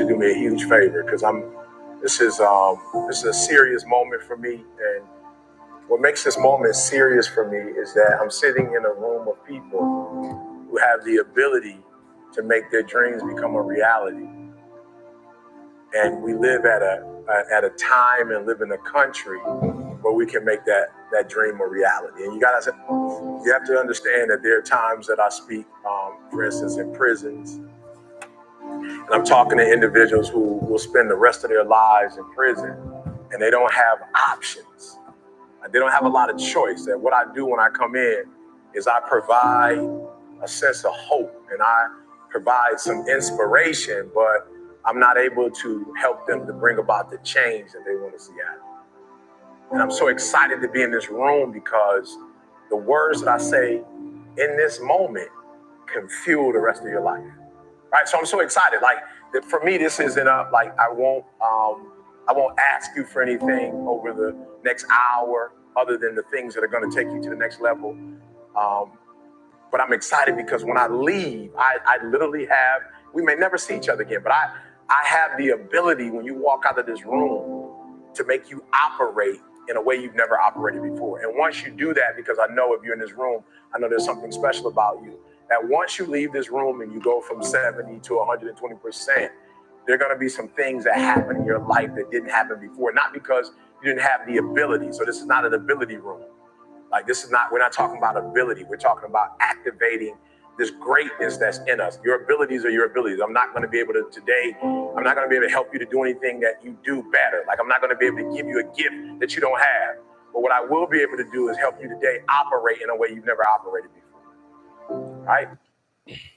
you to do me a huge favor because this is a serious moment for me, and what makes this moment serious for me is that I'm sitting in a room of people who have the ability to make their dreams become a reality. And we live at a time and live in a country where we can make that dream a reality. And you have to understand that there are times that I speak, for instance, in prisons, and I'm talking to individuals who will spend the rest of their lives in prison, and they don't have options. They don't have a lot of choice. And what I do when I come in is I provide a sense of hope and I provide some inspiration, but I'm not able to help them to bring about the change that they want to see happen. And I'm so excited to be in this room because the words that I say in this moment can fuel the rest of your life. Right? So I'm so excited. Like, for me, this isn't like I won't ask you for anything over the next hour other than the things that are going to take you to the next level. But I'm excited because when I leave, I literally have, we may never see each other again, but I have the ability when you walk out of this room to make you operate in a way you've never operated before. And once you do that, because I know if you're in this room, I know there's something special about you, that once you leave this room and you go from 70 to 120%, there are going to be some things that happen in your life that didn't happen before, not because you didn't have the ability. So this is not an ability room. Like, we're not talking about ability. We're talking about activating this greatness that's in us. Your abilities are your abilities. I'm not going to be able to help you to do anything that you do better. Like, I'm not going to be able to give you a gift that you don't have. But what I will be able to do is help you today operate in a way you've never operated before. All right?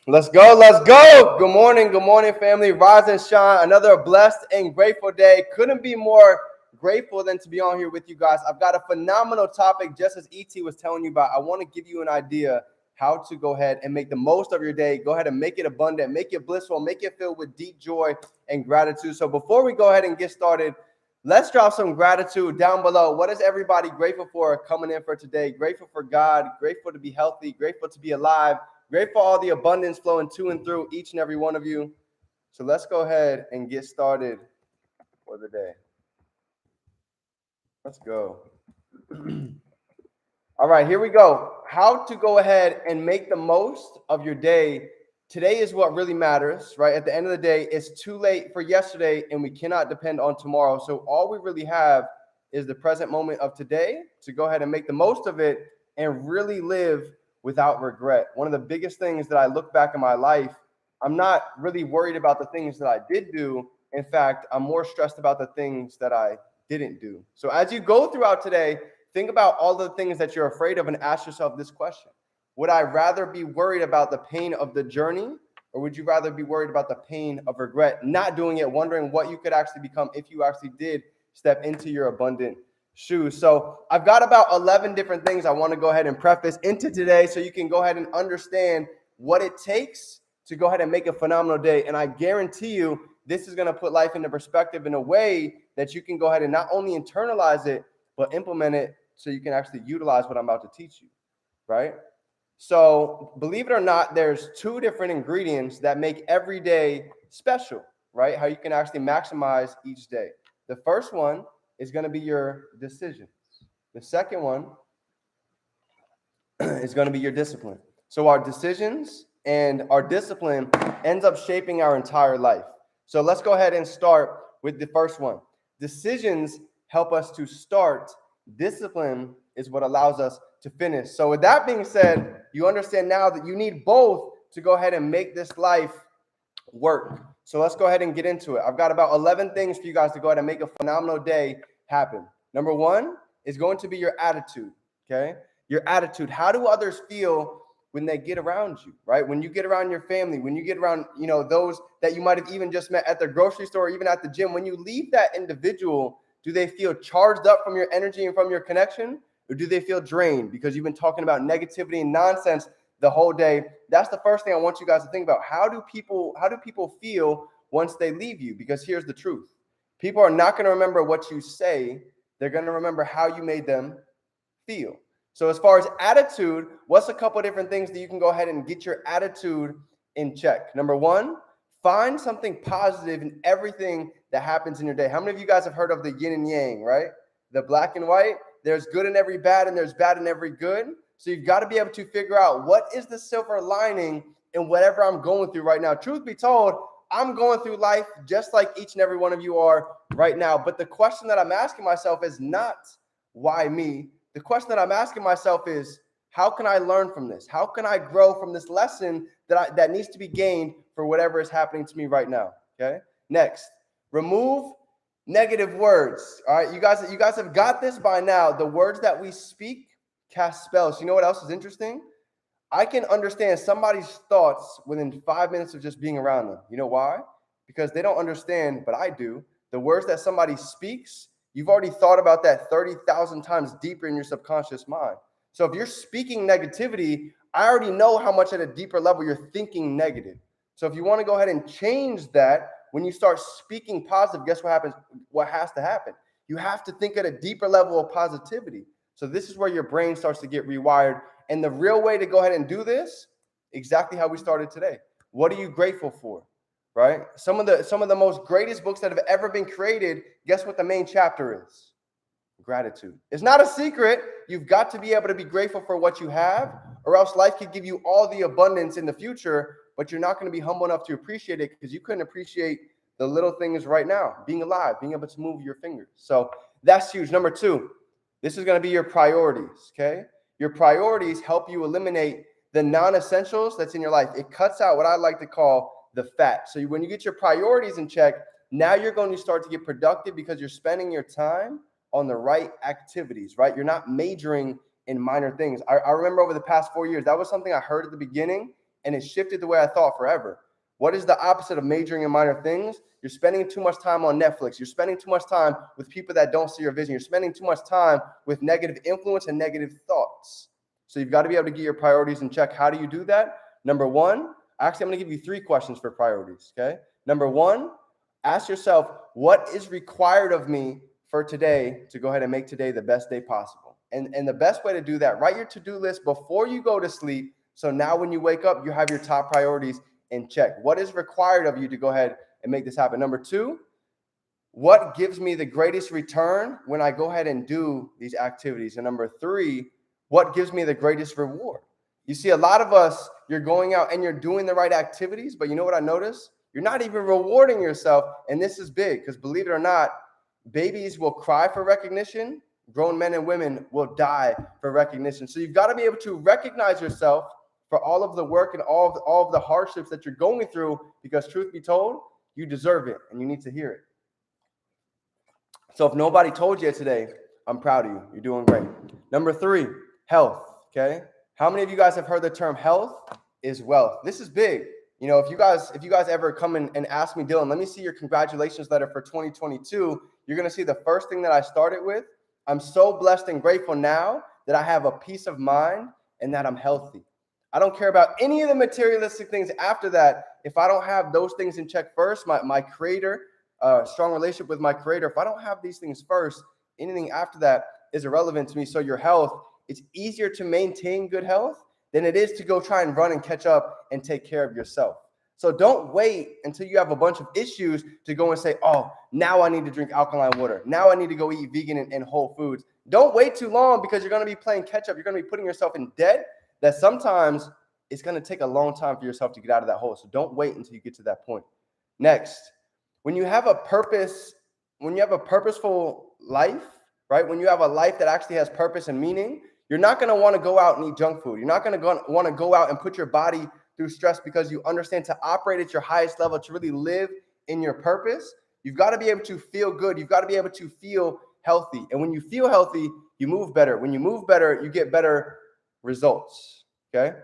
Let's go. Let's go. Good morning, family. Rise and shine. Another blessed and grateful day. Couldn't be more grateful than to be on here with you guys. I've got a phenomenal topic, just as ET was telling you about. I want to give you an idea how to go ahead and make the most of your day. Go ahead and make it abundant, make it blissful, make it filled with deep joy and gratitude. So before we go ahead and get started, let's drop some gratitude down below. What is everybody grateful for coming in for today? Grateful for God, grateful to be healthy, grateful to be alive, grateful for all the abundance flowing to and through each and every one of you. So let's go ahead and get started for the day. Let's go. All right, here we go. How to go ahead and make the most of your day. Today is what really matters, right? At the end of the day, it's too late for yesterday and we cannot depend on tomorrow. So all we really have is the present moment of today to go ahead and make the most of it and really live without regret. One of the biggest things that I look back in my life, I'm not really worried about the things that I did do. In fact, I'm more stressed about the things that I didn't do. So as you go throughout today, think about all the things that you're afraid of and ask yourself this question. Would I rather be worried about the pain of the journey, or would you rather be worried about the pain of regret, not doing it, wondering what you could actually become if you actually did step into your abundant shoes? So I've got about 11 different things I want to go ahead and preface into today so you can go ahead and understand what it takes to go ahead and make a phenomenal day. And I guarantee you, this is going to put life into perspective in a way that you can go ahead and not only internalize it, but implement it so you can actually utilize what I'm about to teach you, right? So believe it or not, there's two different ingredients that make every day special, right? How you can actually maximize each day. The first one is going to be your decisions. The second one is going to be your discipline. So our decisions and our discipline ends up shaping our entire life. So let's go ahead and start with the first one. Decisions help us to start. Discipline is what allows us to finish. So with that being said, you understand now that you need both to go ahead and make this life work. So let's go ahead and get into it. I've got about 11 things for you guys to go ahead and make a phenomenal day happen. Number one is going to be your attitude, okay? Your attitude. How do others feel when they get around you, right? When you get around your family, when you get around, those that you might have even just met at the grocery store, even at the gym, when you leave that individual, do they feel charged up from your energy and from your connection? Or do they feel drained because you've been talking about negativity and nonsense the whole day? That's the first thing I want you guys to think about. How do people feel once they leave you? Because here's the truth. People are not going to remember what you say. They're going to remember how you made them feel. So as far as attitude, what's a couple of different things that you can go ahead and get your attitude in check? Number one, Find something positive in everything that happens in your day. How many of you guys have heard of the yin and yang, right? The black and white. There's good in every bad and there's bad in every good. So you've got to be able to figure out what is the silver lining in whatever I'm going through right now. Truth be told, I'm going through life just like each and every one of you are right now. But the question that I'm asking myself is not why me. The question that I'm asking myself is, how can I learn from this? How can I grow from this lesson that needs to be gained for whatever is happening to me right now? Okay. Next, remove negative words. All right, you guys have got this by now. The words that we speak cast spells. You know what else is interesting? I can understand somebody's thoughts within 5 minutes of just being around them. You know why? Because they don't understand, but I do. The words that somebody speaks, you've already thought about that 30,000 times deeper in your subconscious mind. So if you're speaking negativity, I already know how much at a deeper level you're thinking negative. So if you want to go ahead and change that, when you start speaking positive, guess what happens? What has to happen? You have to think at a deeper level of positivity. So this is where your brain starts to get rewired. And the real way to go ahead and do this, exactly how we started today. What are you grateful for? Right? Some of the most greatest books that have ever been created, guess what the main chapter is? Gratitude. It's not a secret. You've got to be able to be grateful for what you have, or else life could give you all the abundance in the future, but you're not going to be humble enough to appreciate it because you couldn't appreciate the little things right now, being alive, being able to move your fingers. So that's huge. Number 2, this is going to be your priorities, okay? Your priorities help you eliminate the non-essentials that's in your life. It cuts out what I like to call the fat. So when you get your priorities in check, now you're going to start to get productive because you're spending your time on the right activities, right? You're not majoring in minor things. I remember over the past 4 years, that was something I heard at the beginning, and it shifted the way I thought forever. What is the opposite of majoring in minor things? You're spending too much time on Netflix. You're spending too much time with people that don't see your vision. You're spending too much time with negative influence and negative thoughts. So you've got to be able to get your priorities in check. How do you do that? Number 1, actually, I'm going to give you 3 questions for priorities, okay? Number 1, ask yourself, what is required of me for today to go ahead and make today the best day possible? And the best way to do that, write your to-do list before you go to sleep. So now when you wake up, you have your top priorities in check. What is required of you to go ahead and make this happen? Number 2, what gives me the greatest return when I go ahead and do these activities? And number 3, what gives me the greatest reward? You see, a lot of us, you're going out and you're doing the right activities, but you know what I noticed? You're not even rewarding yourself. And this is big because, believe it or not, babies will cry for recognition. Grown men and women will die for recognition. So you've got to be able to recognize yourself for all of the work and all of the hardships that you're going through, because truth be told, you deserve it and you need to hear it. So if nobody told you today, I'm proud of you. You're doing great. Number 3, health, okay? How many of you guys have heard the term health is wealth? This is big. You know, if you guys ever come and ask me, Dylan, let me see your congratulations letter for 2022, you're going to see the first thing that I started with, I'm so blessed and grateful now that I have a peace of mind and that I'm healthy. I don't care about any of the materialistic things after that. If I don't have those things in check first, my creator, strong relationship with my creator, if I don't have these things first, anything after that is irrelevant to me. So your health, it's easier to maintain good health than it is to go try and run and catch up and take care of yourself. So don't wait until you have a bunch of issues to go and say, oh, now I need to drink alkaline water. Now I need to go eat vegan and whole foods. Don't wait too long because you're going to be playing catch up. You're going to be putting yourself in debt that sometimes it's going to take a long time for yourself to get out of that hole. So don't wait until you get to that point. Next, when you have a purpose, when you have a purposeful life, right? When you have a life that actually has purpose and meaning, you're not going to want to go out and eat junk food. You're not going to want to go out and put your body through stress because you understand to operate at your highest level, to really live in your purpose, you've got to be able to feel good. You've got to be able to feel healthy. And when you feel healthy, you move better. When you move better, you get better results, okay?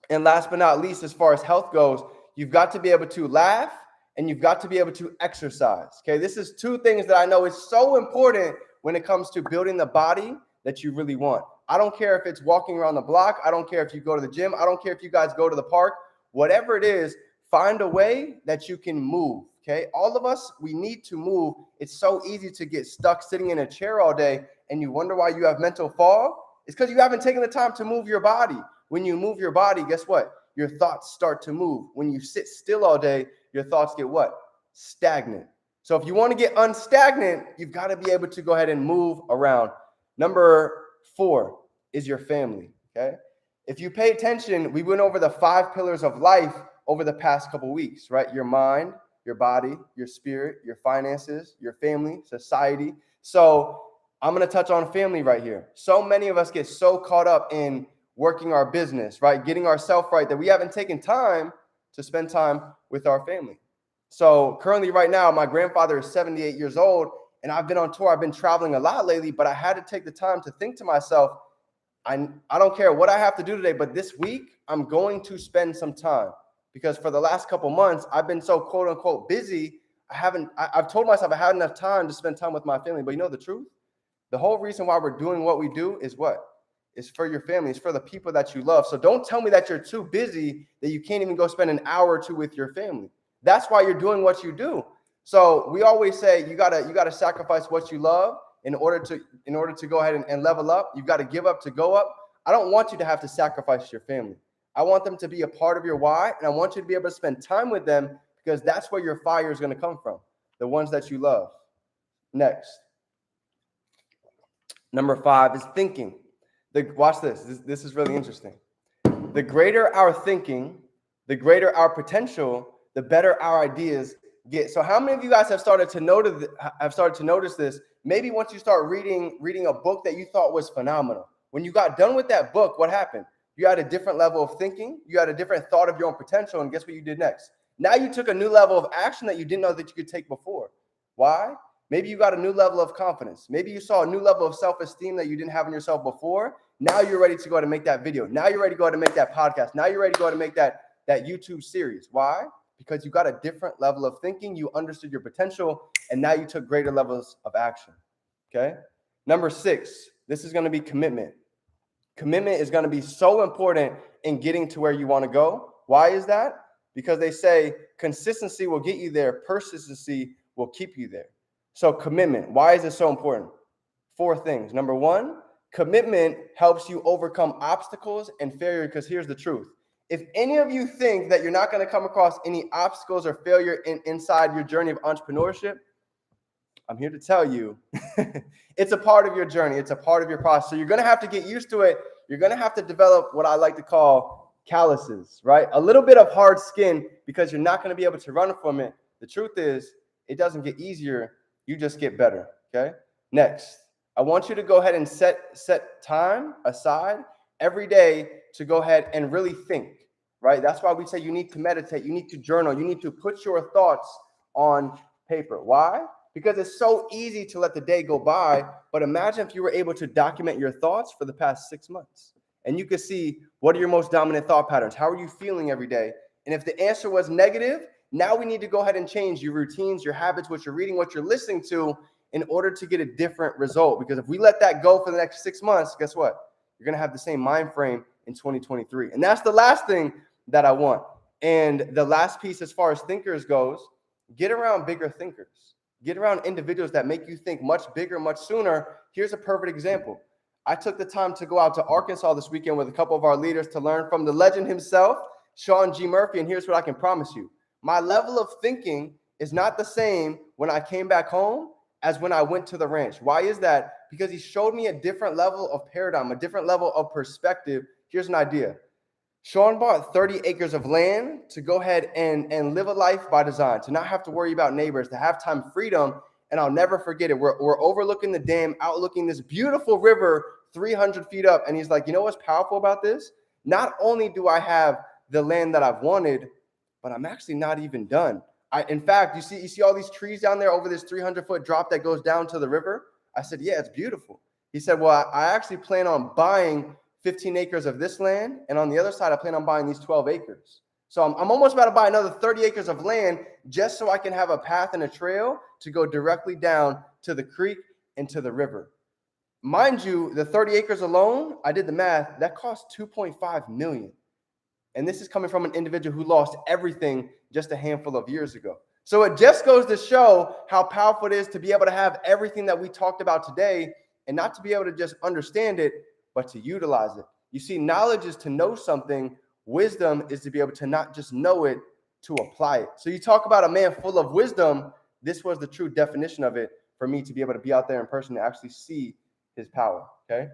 And last but not least, as far as health goes, you've got to be able to laugh and you've got to be able to exercise, okay? This is 2 things that I know is so important when it comes to building the body that you really want. I don't care if it's walking around the block. I don't care if you go to the gym. I don't care if you guys go to the park. Whatever it is, find a way that you can move, okay? All of us, we need to move. It's so easy to get stuck sitting in a chair all day and you wonder why you have mental fog. It's because you haven't taken the time to move your body. When you move your body, guess what? Your thoughts start to move. When you sit still all day, your thoughts get what? Stagnant. So if you want to get unstagnant, you've got to be able to go ahead and move around. Number 4 is your family, okay? If you pay attention, we went over the 5 pillars of life over the past couple weeks, right? Your mind, your body, your spirit, your finances, your family, society. So I'm going to touch on family right here. So many of us get so caught up in working our business, right? Getting ourselves right, that we haven't taken time to spend time with our family. So currently right now, my grandfather is 78 years old, and I've been on tour. I've been traveling a lot lately, but I had to take the time to think to myself, I don't care what I have to do today, but this week I'm going to spend some time, because for the last couple months, I've been so quote unquote busy. I've told myself I had enough time to spend time with my family. But you know the truth? The whole reason why we're doing what we do is what? It's for your family. It's for the people that you love. So don't tell me that you're too busy that you can't even go spend an hour or two with your family. That's why you're doing what you do. So we always say you gotta sacrifice what you love in order to go ahead and level up. You've got to give up to go up. I don't want you to have to sacrifice your family. I want them to be a part of your why, and I want you to be able to spend time with them, because that's where your fire is going to come from, the ones that you love. Next. Number 5 is thinking. Watch this. This is really interesting. The greater our thinking, the greater our potential, the better our ideas get. So how many of you guys have started to notice this? Maybe once you start reading a book that you thought was phenomenal. When you got done with that book, what happened? You had a different level of thinking. You had a different thought of your own potential. And guess what you did next? Now you took a new level of action that you didn't know that you could take before. Why? Maybe you got a new level of confidence. Maybe you saw a new level of self-esteem that you didn't have in yourself before. Now you're ready to go ahead and make that video. Now you're ready to go ahead and make that podcast. Now you're ready to go ahead and make that YouTube series. Why? Because you got a different level of thinking. You understood your potential, and now you took greater levels of action. Okay. Number 6, this is going to be commitment. Commitment is going to be so important in getting to where you want to go. Why is that? Because they say consistency will get you there. Persistency will keep you there. So commitment, why is it so important? 4 things. Number 1, commitment helps you overcome obstacles and failure, because here's the truth. If any of you think that you're not going to come across any obstacles or failure inside your journey of entrepreneurship, I'm here to tell you, it's a part of your journey. It's a part of your process. So you're going to have to get used to it. You're going to have to develop what I like to call calluses, right? A little bit of hard skin, because you're not going to be able to run from it. The truth is, it doesn't get easier. You just get better, okay? Next, I want you to go ahead and set time aside every day to go ahead and really think, right? That's why we say you need to meditate. You need to journal. You need to put your thoughts on paper. Why? Because it's so easy to let the day go by. But imagine if you were able to document your thoughts for the past 6 months, and you could see what are your most dominant thought patterns. How are you feeling every day? And if the answer was negative, now we need to go ahead and change your routines, your habits, what you're reading, what you're listening to, in order to get a different result. Because if we let that go for the next 6 months, guess what? You're going to have the same mind frame in 2023. And that's the last thing that I want. And the last piece, as far as thinkers goes, get around bigger thinkers. Get around individuals that make you think much bigger, much sooner. Here's a perfect example. I took the time to go out to Arkansas this weekend with a couple of our leaders to learn from the legend himself, Sean G. Murphy. And here's what I can promise you. My level of thinking is not the same when I came back home as when I went to the ranch. Why is that? Because he showed me a different level of paradigm, a different level of perspective. Here's an idea. Sean bought 30 acres of land to go ahead and live a life by design, to not have to worry about neighbors, to have time freedom. And I'll never forget it. We're overlooking the dam, outlooking this beautiful river 300 feet up. And he's like, you know what's powerful about this? Not only do I have the land that I've wanted, but I'm actually not even done. In fact, you see all these trees down there over this 300-foot drop that goes down to the river? I said, yeah, it's beautiful. He said, well, I actually plan on buying 15 acres of this land. And on the other side, I plan on buying these 12 acres. So I'm almost about to buy another 30 acres of land just so I can have a path and a trail to go directly down to the creek and to the river. Mind you, the 30 acres alone, I did the math, that cost $2.5 million. And this is coming from an individual who lost everything just a handful of years ago. So it just goes to show how powerful it is to be able to have everything that we talked about today, and not to be able to just understand it, but to utilize it. You see, knowledge is to know something. Wisdom is to be able to not just know it, to apply it. So you talk about a man full of wisdom. This was the true definition of it for me to be able to be out there in person and actually see his power. Okay.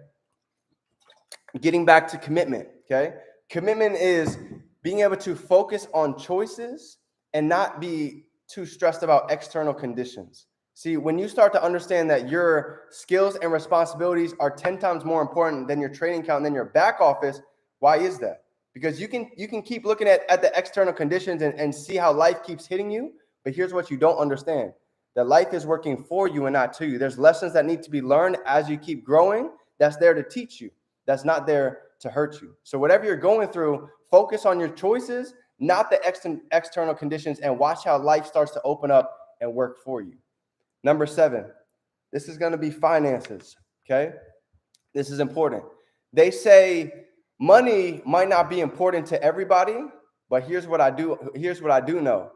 Getting back to commitment. Okay. Commitment is being able to focus on choices and not be too stressed about external conditions. See, when you start to understand that your skills and responsibilities are 10 times more important than your training count and than your back office, why is that? Because you can keep looking at the external conditions and see how life keeps hitting you. But here's what you don't understand, that life is working for you and not to you. There's lessons that need to be learned as you keep growing that's there to teach you. That's not there to hurt you. So whatever you're going through, focus on your choices, not the external conditions, and watch how life starts to open up and work for you. Number 7, this is going to be finances, okay? This is important. They say money might not be important to everybody, but here's what I do know.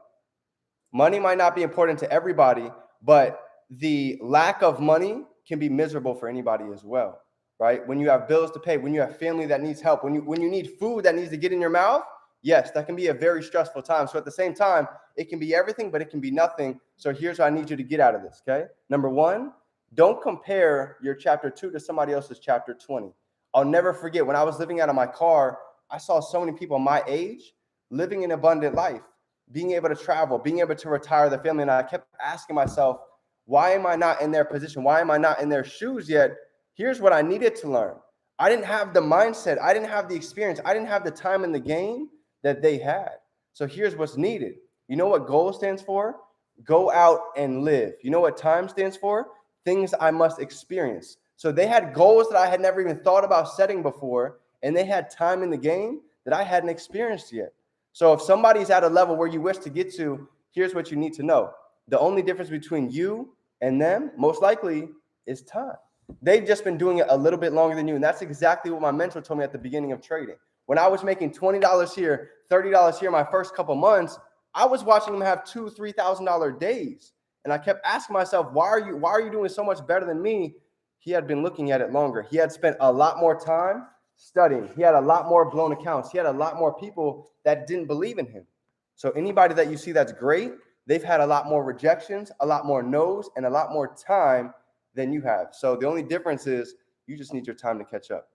Money might not be important to everybody, but the lack of money can be miserable for anybody as well, right? When you have bills to pay, when you have family that needs help, when you need food that needs to get in your mouth, yes, that can be a very stressful time. So at the same time, it can be everything, but it can be nothing. So here's what I need you to get out of this, okay? Number 1, don't compare your chapter 2 to somebody else's chapter 20. I'll never forget when I was living out of my car, I saw so many people my age living an abundant life, being able to travel, being able to retire their family. And I kept asking myself, why am I not in their position? Why am I not in their shoes yet? Here's what I needed to learn. I didn't have the mindset. I didn't have the experience. I didn't have the time in the game that they had. So here's what's needed. You know what goal stands for? Go out and live. You know what time stands for? Things I must experience. So they had goals that I had never even thought about setting before, and they had time in the game that I hadn't experienced yet. So if somebody's at a level where you wish to get to, here's what you need to know. The only difference between you and them, most likely, is time. They've just been doing it a little bit longer than you, and that's exactly what my mentor told me at the beginning of trading. When I was making $20 here, $30 here my first couple months, I was watching them have $2,000, $3,000 days. And I kept asking myself, why are you doing so much better than me? He had been looking at it longer. He had spent a lot more time studying. He had a lot more blown accounts. He had a lot more people that didn't believe in him. So anybody that you see that's great, they've had a lot more rejections, a lot more no's, and a lot more time than you have. So the only difference is you just need your time to catch up.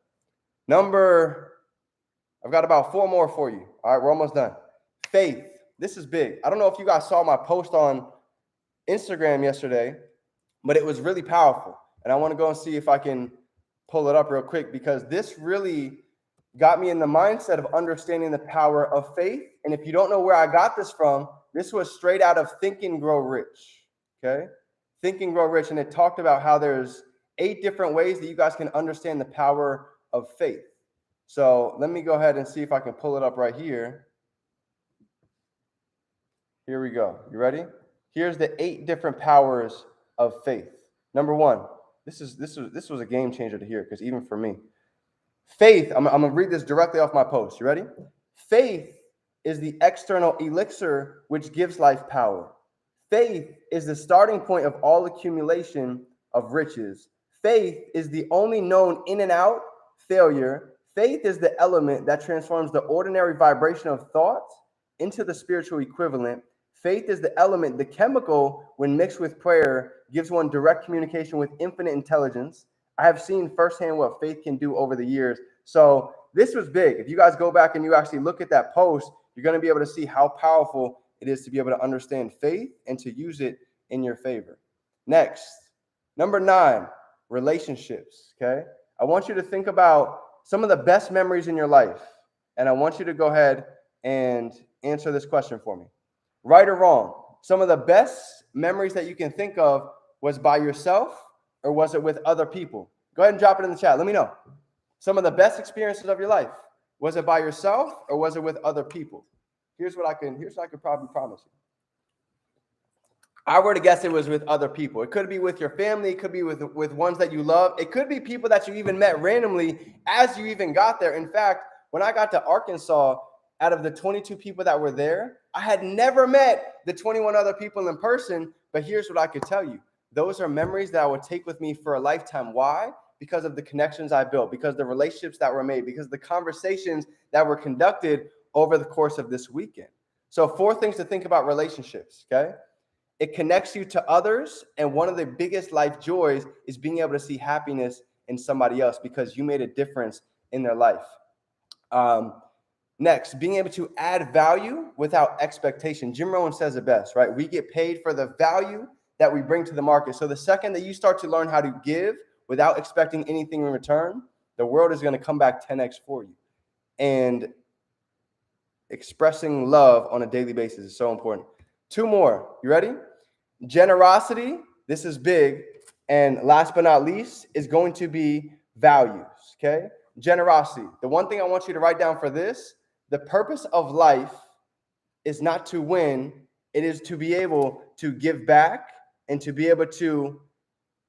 I've got about 4 more for you. All right, we're almost done. Faith. This is big. I don't know if you guys saw my post on Instagram yesterday, but it was really powerful. And I want to go and see if I can pull it up real quick, because this really got me in the mindset of understanding the power of faith. And if you don't know where I got this from, this was straight out of Think and Grow Rich. Okay? Think and Grow Rich. And it talked about how there's 8 different ways that you guys can understand the power of faith. So let me go ahead and see if I can pull it up right here. Here we go. You ready? Here's the 8 different powers of faith. Number 1, this was a game changer to hear, because even for me, faith, I'm going to read this directly off my post. You ready? Faith is the external elixir which gives life power. Faith is the starting point of all accumulation of riches. Faith is the only known in and out failure. Faith is the element that transforms the ordinary vibration of thoughts into the spiritual equivalent. Faith is the element, the chemical, when mixed with prayer, gives one direct communication with infinite intelligence. I have seen firsthand what faith can do over the years. So this was big. If you guys go back and you actually look at that post, you're going to be able to see how powerful it is to be able to understand faith and to use it in your favor. Next, number 9, relationships. Okay. I want you to think about some of the best memories in your life. And I want you to go ahead and answer this question for me. Right or wrong, some of the best memories that you can think of was by yourself, or was it with other people? Go ahead and drop it in the chat. Let me know. Some of the best experiences of your life, was it by yourself or was it with other people? Here's what I could probably promise you. I were to guess it was with other people. It could be with your family. It could be with ones that you love. It could be people that you even met randomly as you even got there. In fact, when I got to Arkansas, out of the 22 people that were there, I had never met the 21 other people in person. But here's what I could tell you. Those are memories that I would take with me for a lifetime. Why? Because of the connections I built, because of the relationships that were made, because of the conversations that were conducted over the course of this weekend. So 4 things to think about relationships, okay? It connects you to others, and one of the biggest life joys is being able to see happiness in somebody else because you made a difference in their life. Next, being able to add value without expectation. Jim Rohn says it best, right? We get paid for the value that we bring to the market. So the second that you start to learn how to give without expecting anything in return, the world is going to come back 10x for you. And expressing love on a daily basis is so important. 2 more. You ready? Generosity. This is big. And last but not least is going to be values. Okay? Generosity. The one thing I want you to write down for this, the purpose of life is not to win. It is to be able to give back and to be able to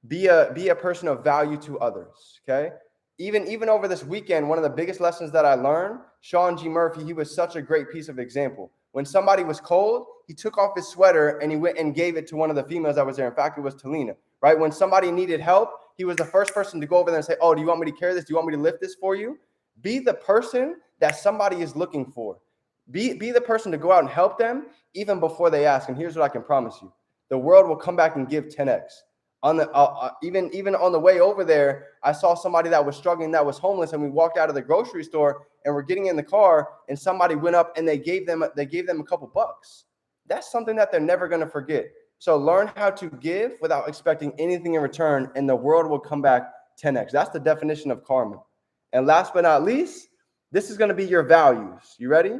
be a person of value to others. Okay? Even over this weekend, one of the biggest lessons that I learned, Sean G. Murphy, he was such a great piece of example. When somebody was cold, he took off his sweater and he went and gave it to one of the females that was there. In fact, it was Talina, right? When somebody needed help, he was the first person to go over there and say, oh, do you want me to carry this? Do you want me to lift this for you? Be the person that somebody is looking for. Be the person to go out and help them even before they ask. And here's what I can promise you. The world will come back and give 10x. On the even on the way over there, I saw somebody that was struggling, that was homeless, and we walked out of the grocery store and we're getting in the car, and somebody went up and they gave them a couple bucks. That's something that they're never going to forget. So learn how to give without expecting anything in return, and the world will come back 10x. That's the definition of karma. And last but not least, this is going to be your values. You ready?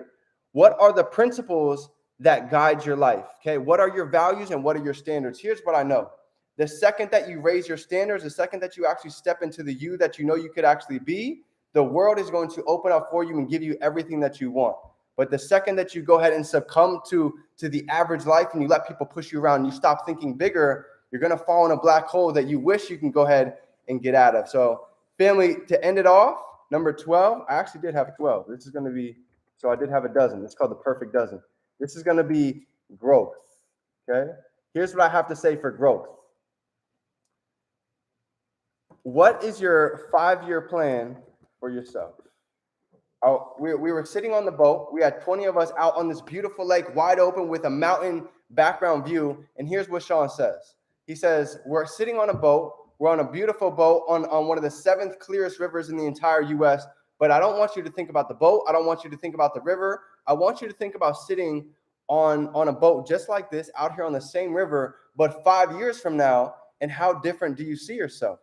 What are the principles that guide your life? Okay, what are your values and what are your standards? Here's what I know. The second that you raise your standards, the second that you actually step into the you that you know you could actually be, the world is going to open up for you and give you everything that you want. But the second that you go ahead and succumb to the average life and you let people push you around and you stop thinking bigger, you're going to fall in a black hole that you wish you can go ahead and get out of. So family, to end it off, number 12, I actually did have 12. This is going to be, so I did have a dozen. It's called the perfect dozen. This is going to be growth, okay? Here's what I have to say for growth. What is your 5-year plan for yourself? Oh, we were sitting on the boat. We had 20 of us out on this beautiful lake, wide open with a mountain background view. And here's what Sean says. He says, we're sitting on a boat. We're on a beautiful boat on one of the 7th clearest rivers in the entire U.S. But I don't want you to think about the boat. I don't want you to think about the river. I want you to think about sitting on a boat just like this out here on the same river, but 5 years from now, and how different do you see yourself?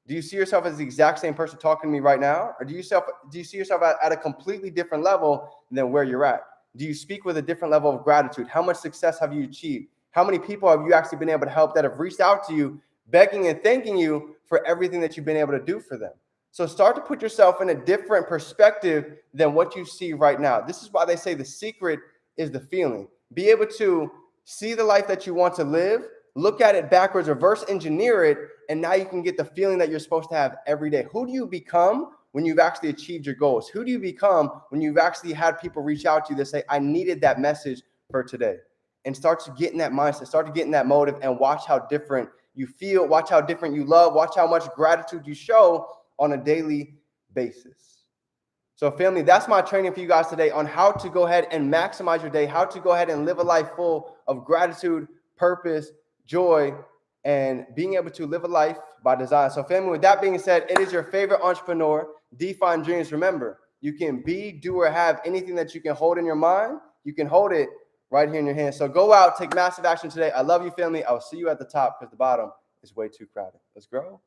Do you see yourself as the exact same person talking to me right now? Or do you see yourself at a completely different level than where you're at? Do you speak with a different level of gratitude? How much success have you achieved? How many people have you actually been able to help that have reached out to you, begging and thanking you for everything that you've been able to do for them? So start to put yourself in a different perspective than what you see right now. This is why they say the secret is the feeling. Be able to see the life that you want to live, look at it backwards, reverse engineer it, and now you can get the feeling that you're supposed to have every day. Who do you become when you've actually achieved your goals? Who do you become when you've actually had people reach out to you that say, I needed that message for today? And start to get in that mindset, start to get in that motive, and watch how different you feel, watch how different you love, watch how much gratitude you show on a daily basis. So family, that's my training for you guys today on how to go ahead and maximize your day, how to go ahead and live a life full of gratitude, purpose, joy, and being able to live a life by design. So family, with that being said, it is your favorite entrepreneur, Define Dreams. Remember, you can be, do, or have anything that you can hold in your mind. You can hold it right here in your hand. So go out, take massive action today. I love you, family. I'll see you at the top because the bottom is way too crowded. Let's grow.